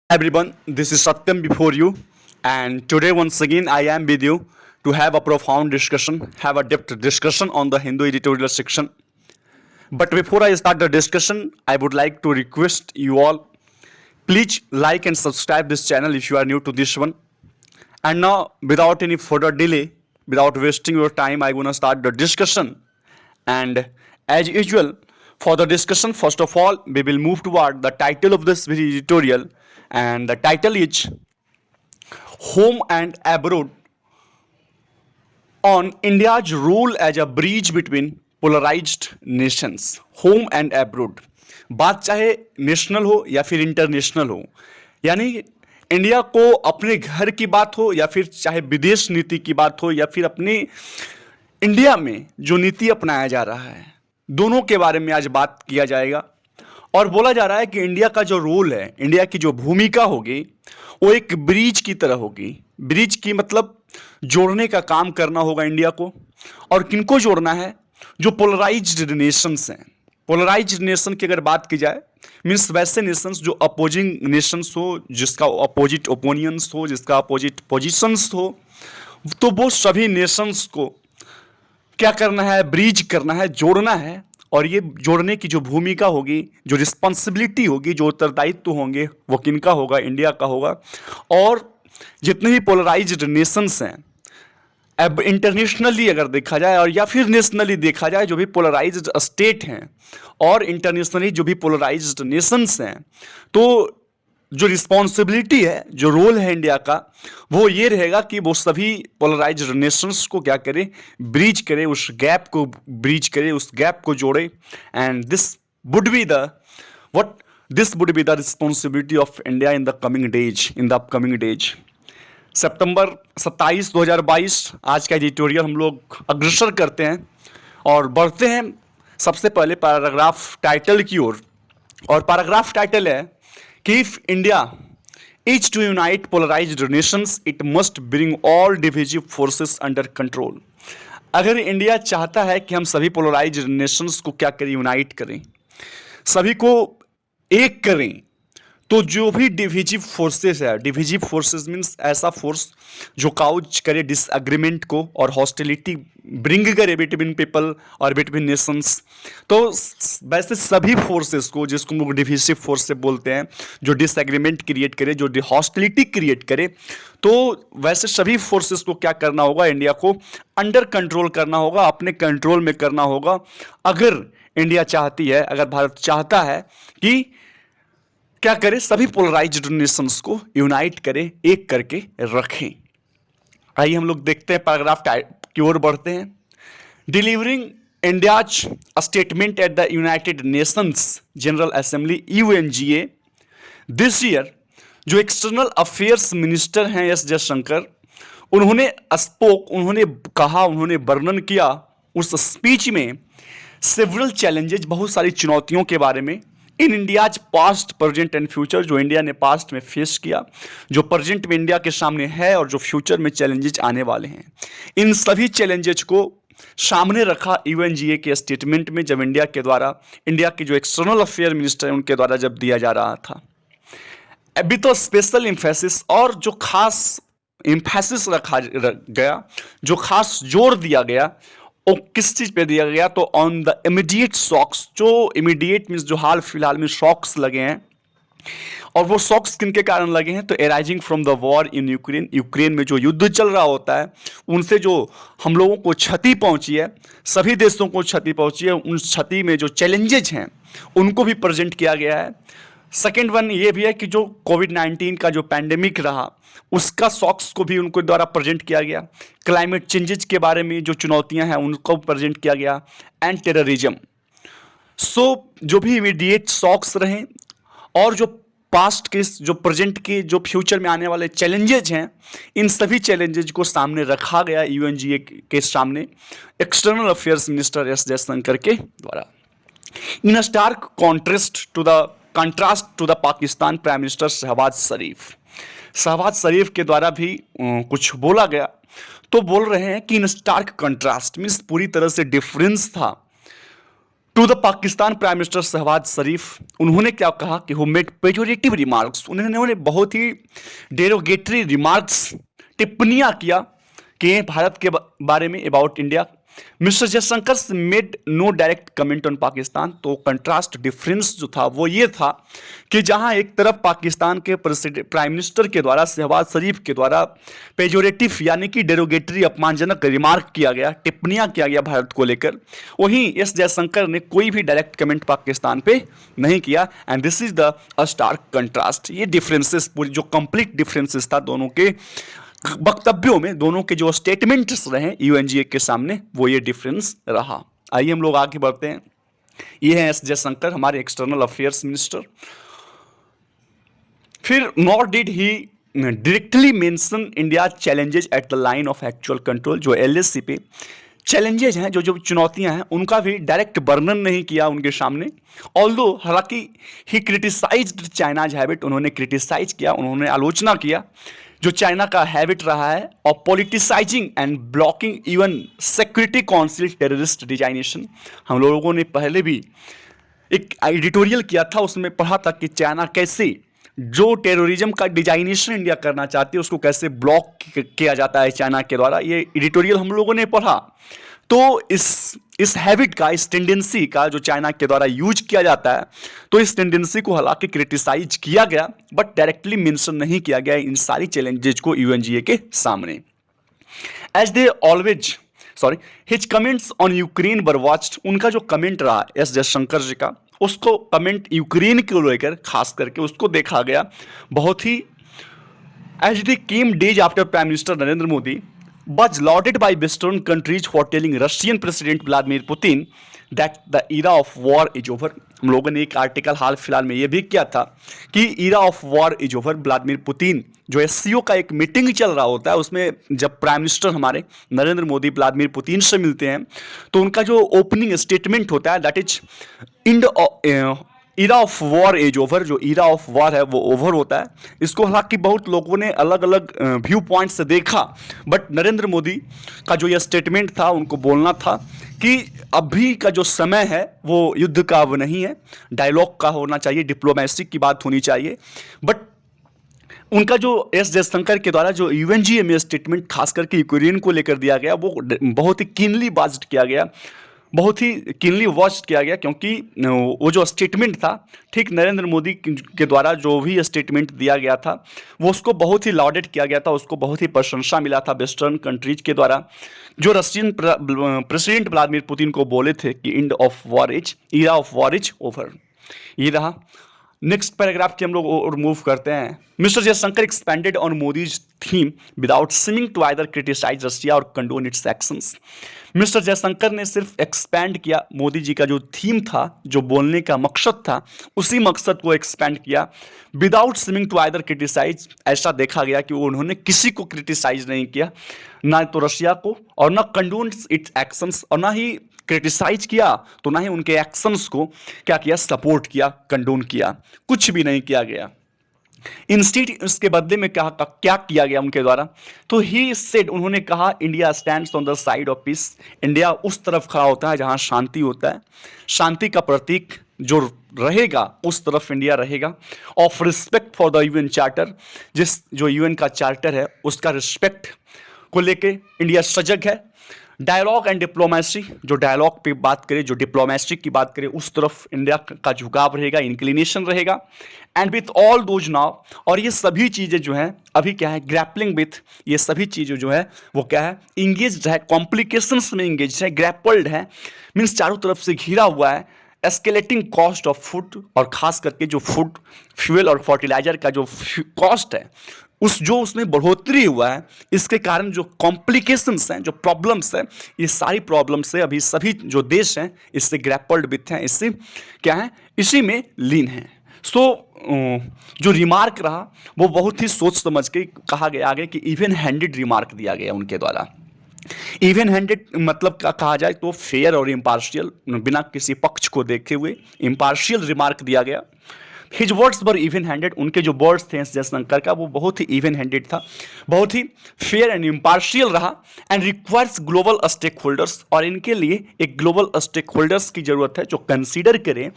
Everyone, this is Satyam before you, and today once again I am with you to have a profound discussion, have a depth discussion on the Hindu editorial section. But before I start the discussion, I would like to request you all please like and subscribe this channel if you are new to this one. And now, without any further delay, without wasting your time, I'm gonna start the discussion. And as usual, for the discussion, first of all, we will move toward the title of this video editorial, and the title is Home and Abroad on India's role as a bridge between polarized nations. Home and abroad, बात चाहे national हो या फिर international हो, यानी India को अपने घर की बात हो या फिर चाहे विदेश नीति की बात हो या फिर अपनी इंडिया में जो नीति अपनाया जा रहा है, दोनों के बारे में आज बात किया जाएगा। और बोला जा रहा है कि इंडिया का जो रोल है, इंडिया की जो भूमिका होगी वो एक ब्रिज की तरह होगी। ब्रिज की मतलब जोड़ने का काम करना होगा इंडिया को। और किनको जोड़ना है? जो पोलराइज्ड नेशंस हैं। पोलराइज्ड नेशन की अगर बात की जाए, मीन्स वैसे नेशंस जो अपोजिंग नेशंस हो, जिसका अपोजिट ओपिनियंस हो, जिसका अपोजिट पोजिशंस हो, तो वो सभी नेशंस को क्या करना है? ब्रिज करना है, जोड़ना है। और ये जोड़ने की जो भूमिका होगी, जो रिस्पॉन्सिबिलिटी होगी, जो उत्तरदायित्व होंगे, वो किनका होगा? इंडिया का होगा। और जितने भी पोलराइज्ड नेशंस हैं, अब इंटरनेशनली अगर देखा जाए और या फिर नेशनली देखा जाए, जो भी पोलराइज्ड स्टेट हैं और इंटरनेशनली जो भी पोलराइज्ड नेशंस हैं, तो जो रिस्पॉन्सिबिलिटी है, जो रोल है इंडिया का, वो ये रहेगा कि वो सभी पोलराइज्ड नेशंस को क्या करे? ब्रिज करे, उस गैप को ब्रिज करे, उस गैप को जोड़े। And this would be the what this would be the responsibility of India in the coming days, in the upcoming days. सितंबर 27, 2022 आज का एडिटोरियल हम लोग अग्रसर करते हैं और बढ़ते हैं सबसे पहले पैराग्राफ टाइटल की ओर। और पैराग्राफ टाइटल है कि if India is to unite polarised nations it must bring all divisive forces under control. अगर इंडिया चाहता है कि हम सभी पोलराइज्ड नेशंस को क्या करें? यूनाइट करें, सभी को एक करें, तो जो भी डिविजिव फोर्सेस है, डिविजिव फोर्सेस मीन्स ऐसा फोर्स जो काउच करे डिसएग्रीमेंट को और हॉस्टिलिटी ब्रिंग करे बिटवीन पीपल और बिटवीन नेशंस, तो वैसे सभी फोर्सेस को, जिसको हम लोग डिविजिव फोर्स से बोलते हैं, जो डिसएग्रीमेंट क्रिएट करे, जो हॉस्टिलिटी क्रिएट करे, तो वैसे सभी फोर्सेस को क्या करना होगा? इंडिया को अंडर कंट्रोल करना होगा, अपने कंट्रोल में करना होगा। अगर इंडिया चाहती है, अगर भारत चाहता है कि क्या करे? सभी पोलराइज्ड नेशंस को यूनाइट करे, एक करके रखें। आइए हम लोग देखते हैं, पैराग्राफ की ओर बढ़ते हैं। Delivering India's statement at the United Nations general assembly UNGA this year, जो एक्सटर्नल अफेयर्स मिनिस्टर हैं एस जयशंकर, उन्होंने कहा, उन्होंने वर्णन किया उस स्पीच में सेवरल चैलेंजेस, बहुत सारी चुनौतियों के बारे में, in India's past, present and future, जो इंडिया ने पास्ट में फेस किया, जो प्रेजेंट में इंडिया के सामने है और जो फ्यूचर में चैलेंजेस आने वाले हैं। इन सभी चैलेंजेस को सामने रखा UNGA के स्टेटमेंट में, जब इंडिया के द्वारा, इंडिया के जो एक्सटर्नल अफेयर मिनिस्टर हैं उनके द्वारा जब दिया जा रहा था। अभी तो स्पेशल इम्फेसिस, और जो खास इम्फेसिस रखा गया, जो खास जोर दिया गया, वो किस चीज पे दिया गया? तो ऑन द इमीडिएट शॉक्स, जो इमीडिएट मीन्स जो हाल फिलहाल में शॉक्स लगे हैं। और वो शॉक्स किनके कारण लगे हैं? तो arising from the war in Ukraine, Ukraine में जो युद्ध चल रहा होता है, उनसे जो हम लोगों को क्षति पहुंची है, सभी देशों को क्षति पहुंची है, उन क्षति में जो चैलेंजेज हैं उनको भी प्रेजेंट किया गया है। सेकेंड वन ये भी है कि जो कोविड-19 का जो पैंडेमिक रहा, उसका शॉक्स को भी उनको द्वारा प्रेजेंट किया गया। क्लाइमेट चेंजेज के बारे में जो चुनौतियां हैं उनको प्रेजेंट किया गया, एंड टेररिज्म। सो जो भी इमीडिएट शॉक्स रहे और जो पास्ट के, जो प्रेजेंट के, जो फ्यूचर में आने वाले चैलेंजेज हैं, इन सभी चैलेंजेज को सामने रखा गया UNGA के सामने external affairs minister S Jaishankar के द्वारा। In a stark contrast to the Pakistan prime minister Shahbaz Sharif के द्वारा भी कुछ बोला गया। तो बोल रहे हैं कि इन स्टार्क कंट्रास्ट मीन्स पूरी तरह से डिफरेंस था to the Pakistan prime minister Shahbaz Sharif, उन्होंने क्या कहा कि हु मेड पेजोरेटिव रिमार्क्स, उन्होंने बहुत ही डेरोगेटरी रिमार्क्स, टिप्पणियां किया कि भारत के बारे में, about India. Mister Jaishankar made no direct comment on Pakistan. तो कंट्रास्ट डिफरेंस जो था वो ये था कि जहां एक तरफ पाकिस्तान के प्राइम मिनिस्टर के द्वारा, शहबाज शरीफ के द्वारा पेजोरेटिव यानी कि डेरोगेटरी, अपमानजनक रिमार्क किया गया, टिप्पणियां किया गया भारत को लेकर, वहीं एस जयशंकर ने कोई भी डायरेक्ट कमेंट पाकिस्तान पे नहीं किया। And this is the stark contrast. ये डिफरेंसेस, पूरी जो कंप्लीट डिफरेंसेस था दोनों के वक्तव्यों में, दोनों के जो स्टेटमेंट्स रहे यूएनजीए के सामने, वो ये डिफरेंस रहा। आइए हम लोग आगे बढ़ते हैं। ये है एस जयशंकर, हमारे एक्सटर्नल अफेयर्स मिनिस्टर। फिर nor did he directly mention India challenges at the line of actual control. जो एलएसी पे चैलेंजेज हैं, जो जो चुनौतियां हैं, उनका भी डायरेक्ट वर्णन नहीं किया उनके सामने। ऑल्दो हालांकि ही क्रिटिसाइज्ड चाइनाज हैबिट, उन्होंने क्रिटिसाइज किया, उन्होंने आलोचना किया जो चाइना का हैबिट रहा है of politicising and blocking even security council terrorist designation. हम लोगों ने पहले भी एक एडिटोरियल किया था, उसमें पढ़ा था कि चाइना कैसे जो टेररिज्म का डिजाइनेशन इंडिया करना चाहती है उसको कैसे ब्लॉक किया जाता है चाइना के द्वारा। ये एडिटोरियल हम लोगों ने पढ़ा। तो इस हैबिट का, इस टेंडेंसी का जो चाइना के द्वारा यूज किया जाता है, तो इस टेंडेंसी को हालांकि क्रिटिसाइज किया गया बट डायरेक्टली मेंशन नहीं किया गया इन सारी चैलेंजेज को यूएनजीए के सामने। As they always his comments on Ukraine war watched. उनका जो कमेंट रहा एस जयशंकर जी का, उसको कमेंट यूक्रेन को लेकर खास करके उसको देखा गया बहुत ही। As they came days after prime minister Narendra Modi was lauded by Western countries for telling Russian President Vladimir Putin that the era of war is over। हम लोगों ने एक आर्टिकल हाल फिलहाल में ये भी किया था कि era of war is over। Vladimir Putin, जो एससीओ का एक मीटिंग चल रहा होता है, उसमें जब प्राइम मिनिस्टर हमारे नरेंद्र मोदी व्लादिमीर पुतिन से मिलते हैं तो उनका जो ओपनिंग स्टेटमेंट होता है that is era of war as over. जो ईरा ऑफ वॉर है वो ओवर होता है। इसको हालांकि बहुत लोगों ने अलग अलग व्यू पॉइंट से देखा, बट नरेंद्र मोदी का जो यह स्टेटमेंट था, उनको बोलना था कि अभी का जो समय है वो युद्ध का अब नहीं है, डायलॉग का होना चाहिए, डिप्लोमेसी की बात होनी चाहिए। बट उनका जो एस जयशंकर के द्वारा जो यूएनजीए में स्टेटमेंट खास करके यूक्रेन को लेकर दिया गया, वो बहुत ही कीनली वाच्ड किया गया, बहुत ही कीनली वॉच किया गया, क्योंकि वो जो स्टेटमेंट था, ठीक नरेंद्र मोदी के द्वारा जो भी स्टेटमेंट दिया गया था वो उसको बहुत ही लॉडेड किया गया था, उसको बहुत ही प्रशंसा मिला था वेस्टर्न कंट्रीज के द्वारा, जो रशियन प्रेसिडेंट व्लादिमीर पुतिन को बोले थे कि end of war is, era of war is over. ये रहा। नेक्स्ट पैराग्राफ की हम लोग और मूव करते हैं। Mister Jaishankar expanded on Modi's theme without seeming to either criticise Russia और condone its actions. Mister Jaishankar ने सिर्फ एक्सपैंड किया मोदी जी का जो थीम था, जो बोलने का मकसद था, उसी मकसद को एक्सपैंड किया without seeming to either criticise. ऐसा देखा गया कि उन्होंने किसी को क्रिटिसाइज नहीं किया, ना तो रशिया को, और ना कंडोन इट्स एक्शंस, और ना ही क्रिटिसाइज किया तो ना ही उनके एक्शंस को क्या किया, सपोर्ट किया, कंडोन किया, कुछ भी नहीं किया गया। इंस्टीड इसके बदले में क्या किया गया उनके द्वारा, तो ही सेड, उन्होंने कहा India stands on the side of peace. India उस तरफ खड़ा होता है जहां शांति होता है, शांति का प्रतीक जो रहेगा उस तरफ इंडिया रहेगा। Of respect for the UN charter, जो यूएन का चार्टर है उसका रिस्पेक्ट को लेके इंडिया सजग है। डायलॉग एंड डिप्लोमेसी, जो डायलॉग पे बात करें, जो डिप्लोमेसी की बात करें, उस तरफ इंडिया का झुकाव रहेगा, इंक्लिनेशन रहेगा। And with all those now, और ये सभी चीज़ें जो हैं अभी क्या है, ग्रैपलिंग विथ, ये सभी चीज़ें जो है वो क्या है, इंगेज्ड है, कॉम्प्लिकेशंस में इंगेज है, ग्रैपल्ड है, मीन्स चारों तरफ से घिरा हुआ है। एस्केलेटिंग कॉस्ट ऑफ फूड, और खास करके जो फूड, फ्यूल और फर्टिलाइजर का जो कॉस्ट है, उसमें बढ़ोतरी हुआ है, इसके कारण जो कॉम्प्लिकेशंस हैं, जो प्रॉब्लम्स हैं, ये सारी प्रॉब्लम्स से अभी सभी जो देश हैं इससे ग्रैपल्ड विथ हैं, इससे क्या है, इसी में लीन है। सो जो रिमार्क रहा वो बहुत ही सोच समझ के कहा गया आगे कि इवन हैंडेड रिमार्क दिया गया उनके द्वारा। इवन हैंडेड मतलब कहा जाए तो फेयर और इम्पार्शियल, बिना किसी पक्ष को देखे हुए इम्पार्शियल रिमार्क दिया गया। His words were even handed, उनके जो वर्ड्स थे जयशंकर का वो बहुत ही इवन हैंडेड था, बहुत ही फेयर एंड इम्पार्शियल रहा। And requires global stakeholders, और इनके लिए एक ग्लोबल स्टेक होल्डर्स की जरूरत है जो कंसीडर करें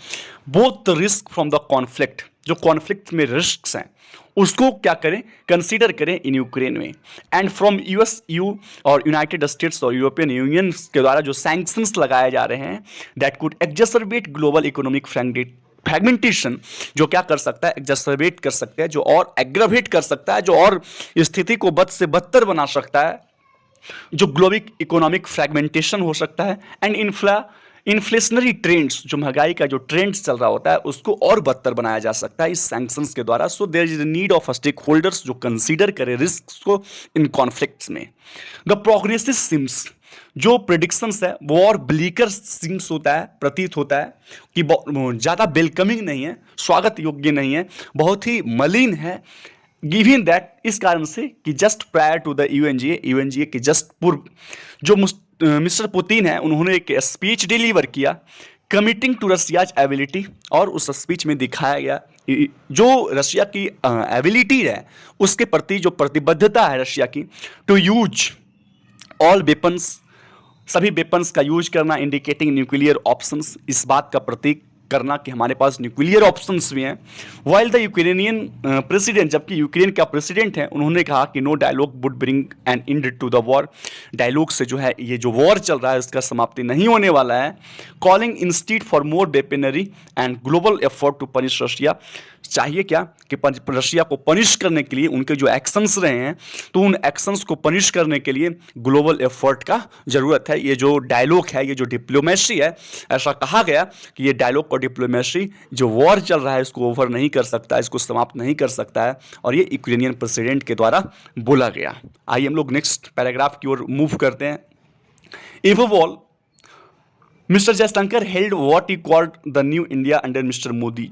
both the risk from the conflict, जो कॉन्फ्लिक्ट में रिस्क हैं उसको क्या करें, कंसीडर करें इन यूक्रेन में, एंड फ्रॉम यूएस, यू और यूनाइटेड स्टेट्स और यूरोपियन यूनियन के द्वारा जो सैंक्शंस लगाए जा रहे हैं that could exacerbate global economic fragmentation, जो क्या कर सकता है, एक्जर्बेट कर सकता है, जो और एग्रावेट कर सकता है, जो और स्थिति को बद से बदतर बना सकता है, जो ग्लोबल इकोनॉमिक फ्रैगमेंटेशन हो सकता है, एंड इन्फ्लेशनरी ट्रेंड्स, जो महंगाई का जो ट्रेंड्स चल रहा होता है उसको और बदतर बनाया जा सकता है इस सैंक्शंस के द्वारा। So there is a need of stakeholders जो कंसीडर करें रिस्क को इन कॉन्फ्लिक्ट्स में। द प्रोग्नोसिस सिम्स, जो प्रेडिक्शंस है वो और ब्लीकर सिम्स होता है, प्रतीत होता है कि ज़्यादा वेलकमिंग नहीं है, स्वागत योग्य नहीं है, बहुत ही मलिन है, गिवन दैट, इस कारण से कि just prior to the UNGA के जस्ट पूर्व जो मिस्टर पुतिन है उन्होंने एक स्पीच डिलीवर किया कमिटिंग टू रशियाज एबिलिटी, और उस स्पीच में दिखाया गया जो रशिया की एबिलिटी है उसके प्रति जो प्रतिबद्धता है रशिया की, टू यूज ऑल वेपन्स, सभी वेपन्स का यूज करना, इंडिकेटिंग न्यूक्लियर ऑप्शंस, इस बात का प्रतीक करना कि हमारे पास न्यूक्लियर ऑप्शंस भी हैं। वाइल द यूक्रेनियन प्रेसिडेंट, जबकि यूक्रेन का प्रेसिडेंट है, उन्होंने कहा कि no dialogue would bring an end to the war, dialogue से जो है ये जो वॉर चल रहा है उसका समाप्ति नहीं होने वाला है। Calling instead for more weaponry and global effort to punish Russia, चाहिए क्या कि रशिया को पनिश करने के लिए उनके जो एक्शंस रहे हैं तो उन एक्शंस को पनिश करने के लिए ग्लोबल एफर्ट का ज़रूरत है। ये जो डायलॉग है, ये जो डिप्लोमेसी है, ऐसा कहा गया कि ये डायलॉग और डिप्लोमेसी जो वॉर चल रहा है इसको ओवर नहीं कर सकता, इसको समाप्त नहीं कर सकता है, और ये यूक्रेनियन प्रेसिडेंट के द्वारा बोला गया। आइए हम लोग नेक्स्ट पैराग्राफ की ओर मूव करते हैं। Above all mister Jaishankar held what he called the new India under mister Modi.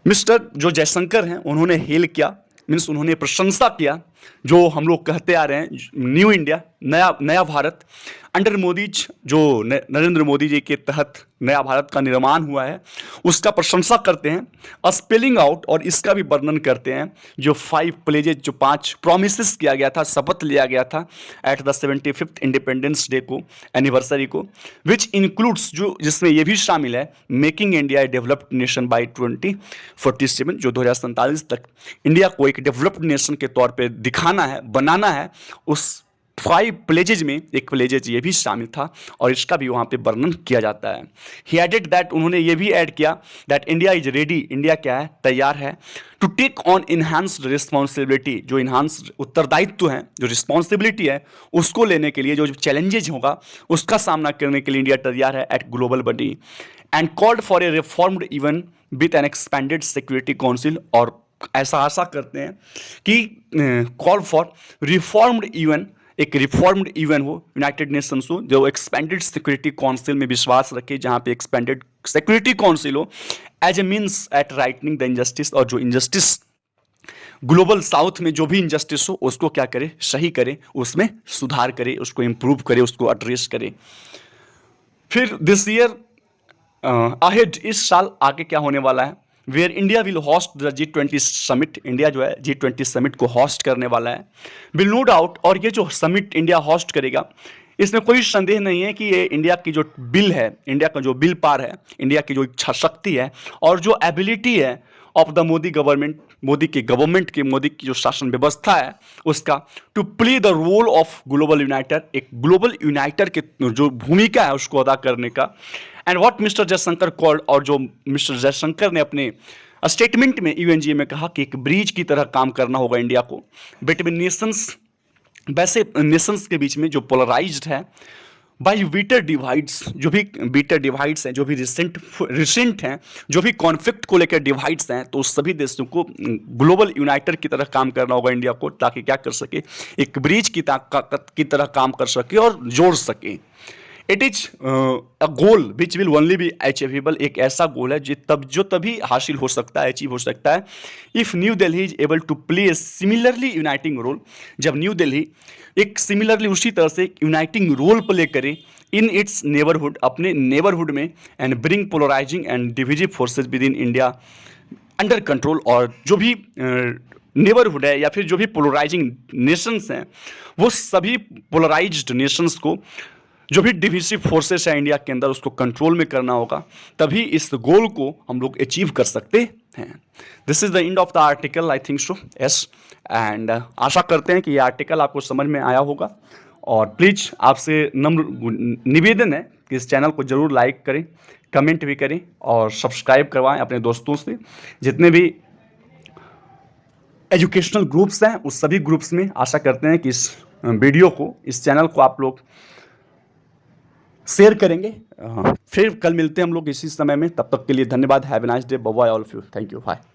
Mister जो जयशंकर हैं उन्होंने हेल किया, मीन्स उन्होंने प्रशंसा किया जो हम लोग कहते आ रहे हैं न्यू इंडिया, नया भारत, अंडर मोदी, जो नरेंद्र मोदी जी के तहत नया भारत का निर्माण हुआ है उसका प्रशंसा करते हैं। स्पेलिंग आउट, और इसका भी वर्णन करते हैं जो 5 प्लेजेज, जो 5 प्रोमिसेस किया गया था, शपथ लिया गया था at the 75th independence day को, एनिवर्सरी को, विच इंक्लूड्स, जो जिसमें ये भी शामिल है making India A developed nation by 2047, जो 2047 तक इंडिया को एक डेवलप्ड नेशन के तौर पर दिखाना है, बनाना है। उस 5 प्लेजेज में एक प्लेजेज ये भी शामिल था और इसका भी वहाँ पे वर्णन किया जाता है। ही एडेड दैट, उन्होंने ये भी ऐड किया that India is ready, India क्या है, तैयार है, to take on enhanced responsibility, जो इन्हांस्ड उत्तरदायित्व है, जो रिस्पॉन्सिबिलिटी है उसको लेने के लिए, जो चैलेंजेज होगा उसका सामना करने के लिए इंडिया तैयार है at global body, and called for a reformed even with an expanded security council, और ऐसा आशा करते हैं कि कॉल फॉर रिफॉर्म्ड इवन, एक रिफॉर्म्ड इवन हो, यूनाइटेड नेशंस हो, जो एक्सपेंडेड सिक्योरिटी काउंसिल में विश्वास रखे, जहाँ पे एक्सपेंडेड सिक्योरिटी काउंसिल हो, as a means at righting the injustice, और जो इंजस्टिस ग्लोबल साउथ में जो भी इंजस्टिस हो उसको क्या करे, सही करे, उसमें सुधार करे, उसको इम्प्रूव करे, उसको एड्रेस करे। फिर दिस ईयर अहेड, इस साल आगे क्या होने वाला है, where India will host the G20 summit, India जो है G20 समिट को होस्ट करने वाला है, विल नो डाउट, और ये जो समिट इंडिया होस्ट करेगा इसमें कोई संदेह नहीं है कि ये इंडिया की जो बिल है, इंडिया का जो बिल पार है, इंडिया की जो इच्छा शक्ति है और जो एबिलिटी है of the Modi government, Modi की जो शासन व्यवस्था है उसका, to play the role of global uniter, एक ग्लोबल यूनाइटर की जो भूमिका है उसको अदा करने का। And what mister Jaishankar called, और जो मिस्टर जयशंकर ने अपने स्टेटमेंट में यूएनजीए में कहा कि एक ब्रिज की तरह काम करना होगा इंडिया को बिटवीन नेशंस, वैसे नेशंस के बीच में जो पोलराइज्ड है बाई बीटर डिवाइड्स, जो भी बीटर डिवाइड्स हैं, जो भी रिसेंट हैं, जो भी कॉन्फ्लिक्ट को लेकर डिवाइड्स हैं, तो उस सभी देशों को ग्लोबल यूनाइटर की तरह काम करना होगा इंडिया को, ताकि क्या कर सके, एक ब्रिज की तरह काम कर सके और जोड़ सके। It is a goal which will only B achievable, एक ऐसा गोल है जो तभी हासिल हो सकता है, अचीव हो सकता है, if New Delhi is able to play a similarly uniting role, जब न्यू दिल्ली एक सिमिलरली उसी तरह से यूनाइटिंग रोल प्ले करे इन इट्स नेबरहुड, अपने नेबरहुड में, and bring polarising and divisive forces within India under control, और जो भी नेबरहुड है या फिर जो भी पोलराइजिंग नेशंस हैं, वो सभी पोलराइज्ड नेशंस को जो भी डिविसिव फोर्सेस है इंडिया के अंदर उसको कंट्रोल में करना होगा, तभी इस गोल को हम लोग अचीव कर सकते हैं। This is the end of the article, I think so, yes. And आशा करते हैं कि ये आर्टिकल आपको समझ में आया होगा, और प्लीज़ आपसे नम्र निवेदन है कि इस चैनल को ज़रूर लाइक करें, कमेंट भी करें और सब्सक्राइब करवाएं अपने दोस्तों से। जितने भी एजुकेशनल ग्रुप्स हैं उस सभी ग्रुप्स में आशा करते हैं कि इस वीडियो को, इस चैनल को आप लोग शेयर करेंगे। फिर कल मिलते हैं हम लोग इसी समय में, तब तक के लिए धन्यवाद। Have a nice day, bye bye all of you, thank you, bye.